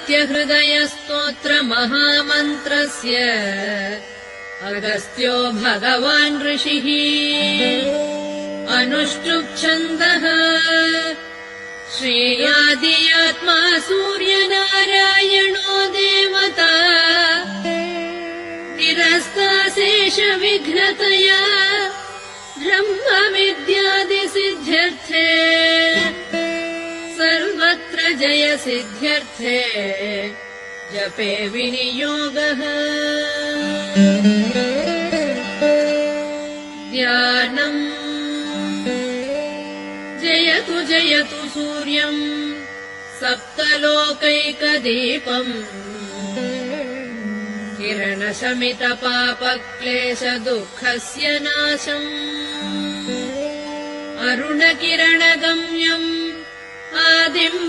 अगस्त्यहृदयस्तोत्रमहामन्त्रस्य अगस्त्यो भगवान् ऋषिः अनुष्टुप्छन्दः श्रेयादियात्मा सूर्यनारायणो देवता निरस्ताशेषविघ्नतया ब्रह्मविद्यादिसिद्ध्यर्थे सर्वत्र जयसिद्ध्यर्थे जपे विनियोगः ध्यानम् जयतु जयतु सूर्यम् सप्तलोकैकदीपम् किरणशमितपापक्लेशदुःखस्य नाशम् अरुणकिरणगम्यम् आदिम्